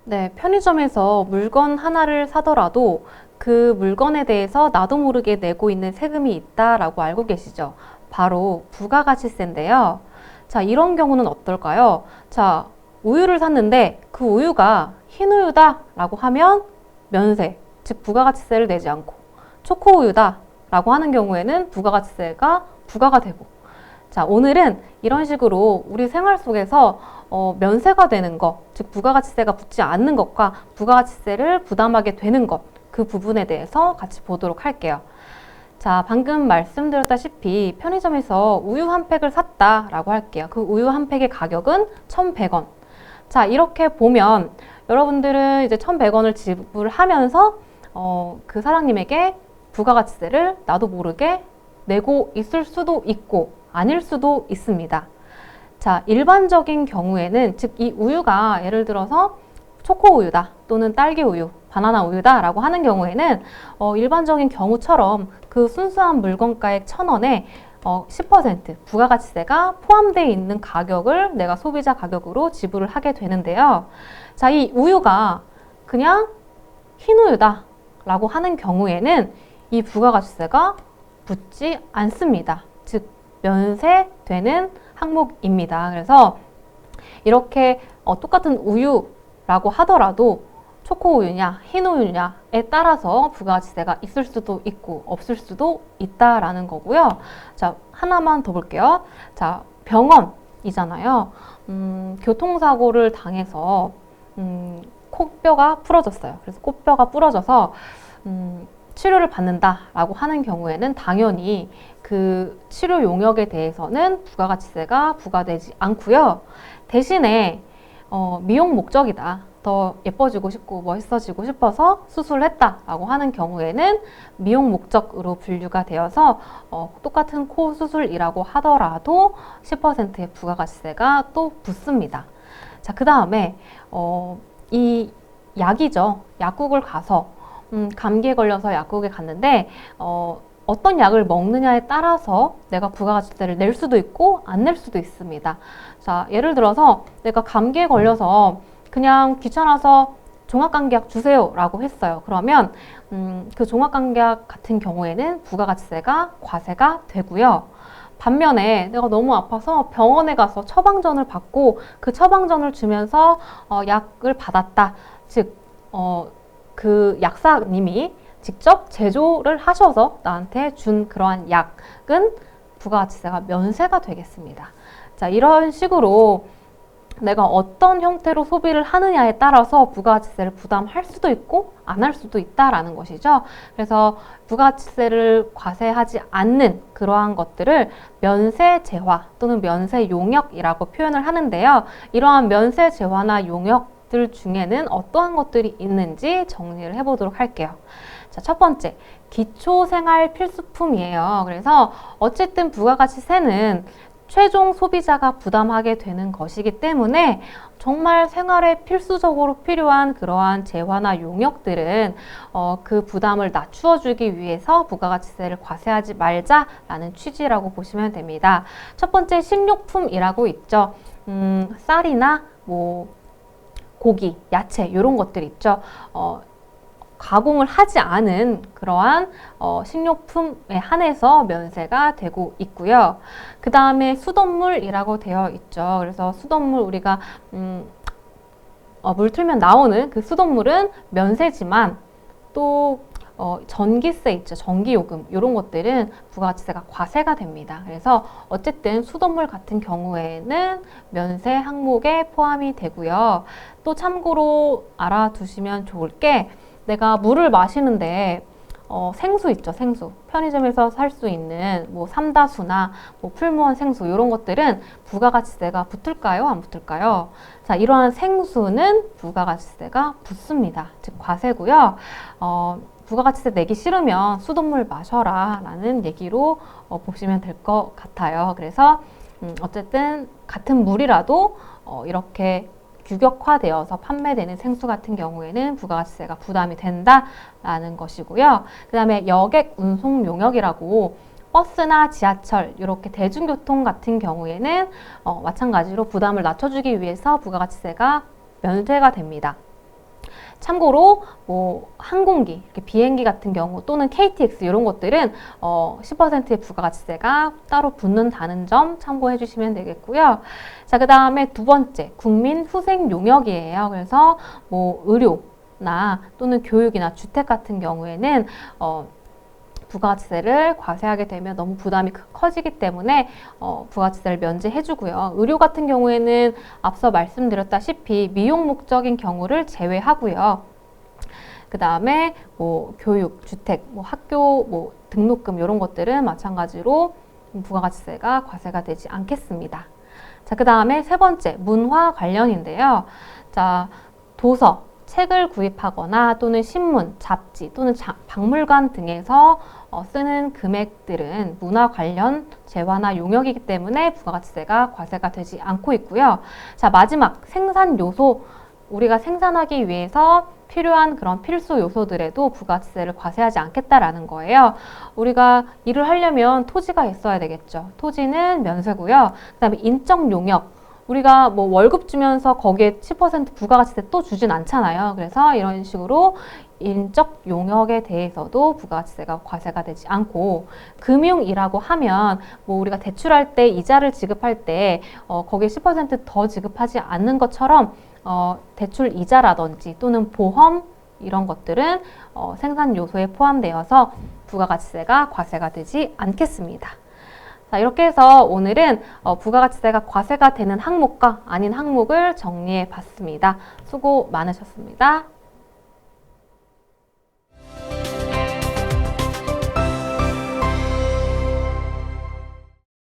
네, 편의점에서 물건 하나를 사더라도 그 물건에 대해서 나도 모르게 내고 있는 세금이 있다라고 알고 계시죠? 바로 부가가치세인데요. 자, 이런 경우는 어떨까요? 자, 우유를 샀는데 그 우유가 흰 우유다라고 하면 면세, 즉 부가가치세를 내지 않고, 초코우유다라고 하는 경우에는 부가가치세가 부과가 되고, 자, 오늘은 이런 식으로 우리 생활 속에서 면세가 되는 것, 즉 부가가치세가 붙지 않는 것과 부가가치세를 부담하게 되는 것, 그 부분에 대해서 같이 보도록 할게요. 자, 방금 말씀드렸다시피 편의점에서 우유 한 팩을 샀다라고 할게요. 그 우유 한 팩의 가격은 1,100원. 자, 이렇게 보면 여러분들은 이제 1,100원을 지불하면서 그 사장님에게 부가가치세를 나도 모르게 내고 있을 수도 있고 아닐 수도 있습니다. 자, 일반적인 경우에는, 즉 이 우유가 예를 들어서 초코 우유다 또는 딸기 우유, 바나나 우유다 라고 하는 경우에는 일반적인 경우처럼 그 순수한 물건가액 1,000원에 10% 부가가치세가 포함되어 있는 가격을 내가 소비자 가격으로 지불을 하게 되는데요. 자, 이 우유가 그냥 흰 우유다 라고 하는 경우에는 이 부가가치세가 붙지 않습니다. 즉 면세되는 항목입니다. 그래서 이렇게 똑같은 우유라고 하더라도 초코 우유냐 흰 우유냐에 따라서 부가가치세가 있을 수도 있고 없을 수도 있다라는 거고요. 자, 하나만 더 볼게요. 자, 병원이잖아요. 교통사고를 당해서 코뼈가 부러졌어요. 그래서 코뼈가 부러져서 치료를 받는다라고 하는 경우에는 당연히 그 치료 용역에 대해서는 부가가치세가 부과되지 않고요. 대신에 미용 목적이다. 더 예뻐지고 싶고 멋있어지고 싶어서 수술을 했다라고 하는 경우에는 미용 목적으로 분류가 되어서 똑같은 코 수술이라고 하더라도 10%의 부가가치세가 또 붙습니다. 자, 그 다음에 이 약이죠. 약국을 가서 감기에 걸려서 약국에 갔는데 어떤 약을 먹느냐에 따라서 내가 부가가치세를 낼 수도 있고 안 낼 수도 있습니다. 자, 예를 들어서 내가 감기에 걸려서 그냥 귀찮아서 종합감기약 주세요 라고 했어요. 그러면 그 종합감기약 같은 경우에는 부가가치세가 과세가 되고요. 반면에 내가 너무 아파서 병원에 가서 처방전을 받고 그 처방전을 주면서 약을 받았다. 즉 그 약사님이 직접 제조를 하셔서 나한테 준 그러한 약은 부가가치세가 면세가 되겠습니다. 자, 이런 식으로 내가 어떤 형태로 소비를 하느냐에 따라서 부가가치세를 부담할 수도 있고 안 할 수도 있다라는 것이죠. 그래서 부가가치세를 과세하지 않는 그러한 것들을 면세 제화 또는 면세 용역이라고 표현을 하는데요. 이러한 면세 제화나 용역들 중에는 어떠한 것들이 있는지 정리를 해보도록 할게요. 자, 첫 번째, 기초생활 필수품이에요. 그래서 어쨌든 부가가치세는 최종 소비자가 부담하게 되는 것이기 때문에 정말 생활에 필수적으로 필요한 그러한 재화나 용역들은 그 부담을 낮추어 주기 위해서 부가가치세를 과세하지 말자라는 취지라고 보시면 됩니다. 첫 번째, 식료품이라고 있죠. 쌀이나 뭐 고기, 야채 이런 것들 있죠. 가공을 하지 않은 그러한 식료품에 한해서 면세가 되고 있고요. 그 다음에 수돗물이라고 되어 있죠. 그래서 수돗물 우리가 물 틀면 나오는 그 수돗물은 면세지만 또 전기세 있죠. 전기요금 이런 것들은 부가가치세가 과세가 됩니다. 그래서 어쨌든 수돗물 같은 경우에는 면세 항목에 포함이 되고요. 또 참고로 알아두시면 좋을 게 내가 물을 마시는데 생수 있죠, 생수. 편의점에서 살 수 있는 뭐 삼다수나 뭐 풀무원 생수 이런 것들은 부가가치세가 붙을까요? 안 붙을까요? 자, 이러한 생수는 부가가치세가 붙습니다. 즉 과세고요. 부가가치세 내기 싫으면 수돗물 마셔라 라는 얘기로 보시면 될 것 같아요. 그래서 어쨌든 같은 물이라도 이렇게 규격화되어서 판매되는 생수 같은 경우에는 부가가치세가 부담이 된다라는 것이고요. 그 다음에 여객 운송 용역이라고 버스나 지하철 이렇게 대중교통 같은 경우에는 마찬가지로 부담을 낮춰주기 위해서 부가가치세가 면세가 됩니다. 참고로 뭐 항공기, 이렇게 비행기 같은 경우 또는 KTX 이런 것들은 10%의 부가가치세가 따로 붙는다는 점 참고해 주시면 되겠고요. 자, 그 다음에 두 번째, 국민 후생 용역이에요. 그래서 뭐 의료나 또는 교육이나 주택 같은 경우에는 부가가치세를 과세하게 되면 너무 부담이 커지기 때문에 부가가치세를 면제해주고요. 의료 같은 경우에는 앞서 말씀드렸다시피 미용 목적인 경우를 제외하고요. 그 다음에 뭐 교육, 주택, 뭐 학교, 뭐 등록금 이런 것들은 마찬가지로 부가가치세가 과세가 되지 않겠습니다. 자, 그 다음에 세 번째, 문화 관련인데요. 자, 도서, 책을 구입하거나 또는 신문, 잡지 또는 박물관 등에서 쓰는 금액들은 문화 관련 재화나 용역이기 때문에 부가가치세가 과세가 되지 않고 있고요. 자, 마지막 생산 요소, 우리가 생산하기 위해서 필요한 그런 필수 요소들에도 부가가치세를 과세하지 않겠다라는 거예요. 우리가 일을 하려면 토지가 있어야 되겠죠. 토지는 면세고요. 그 다음에 인적 용역, 우리가 뭐 월급 주면서 거기에 10% 부가가치세 또 주진 않잖아요. 그래서 이런 식으로 인적 용역에 대해서도 부가가치세가 과세가 되지 않고, 금융이라고 하면 뭐 우리가 대출할 때 이자를 지급할 때 거기에 10%더 지급하지 않는 것처럼 대출 이자라든지 또는 보험 이런 것들은 생산 요소에 포함되어서 부가가치세가 과세가 되지 않겠습니다. 자, 이렇게 해서 오늘은 부가가치세가 과세가 되는 항목과 아닌 항목을 정리해 봤습니다. 수고 많으셨습니다.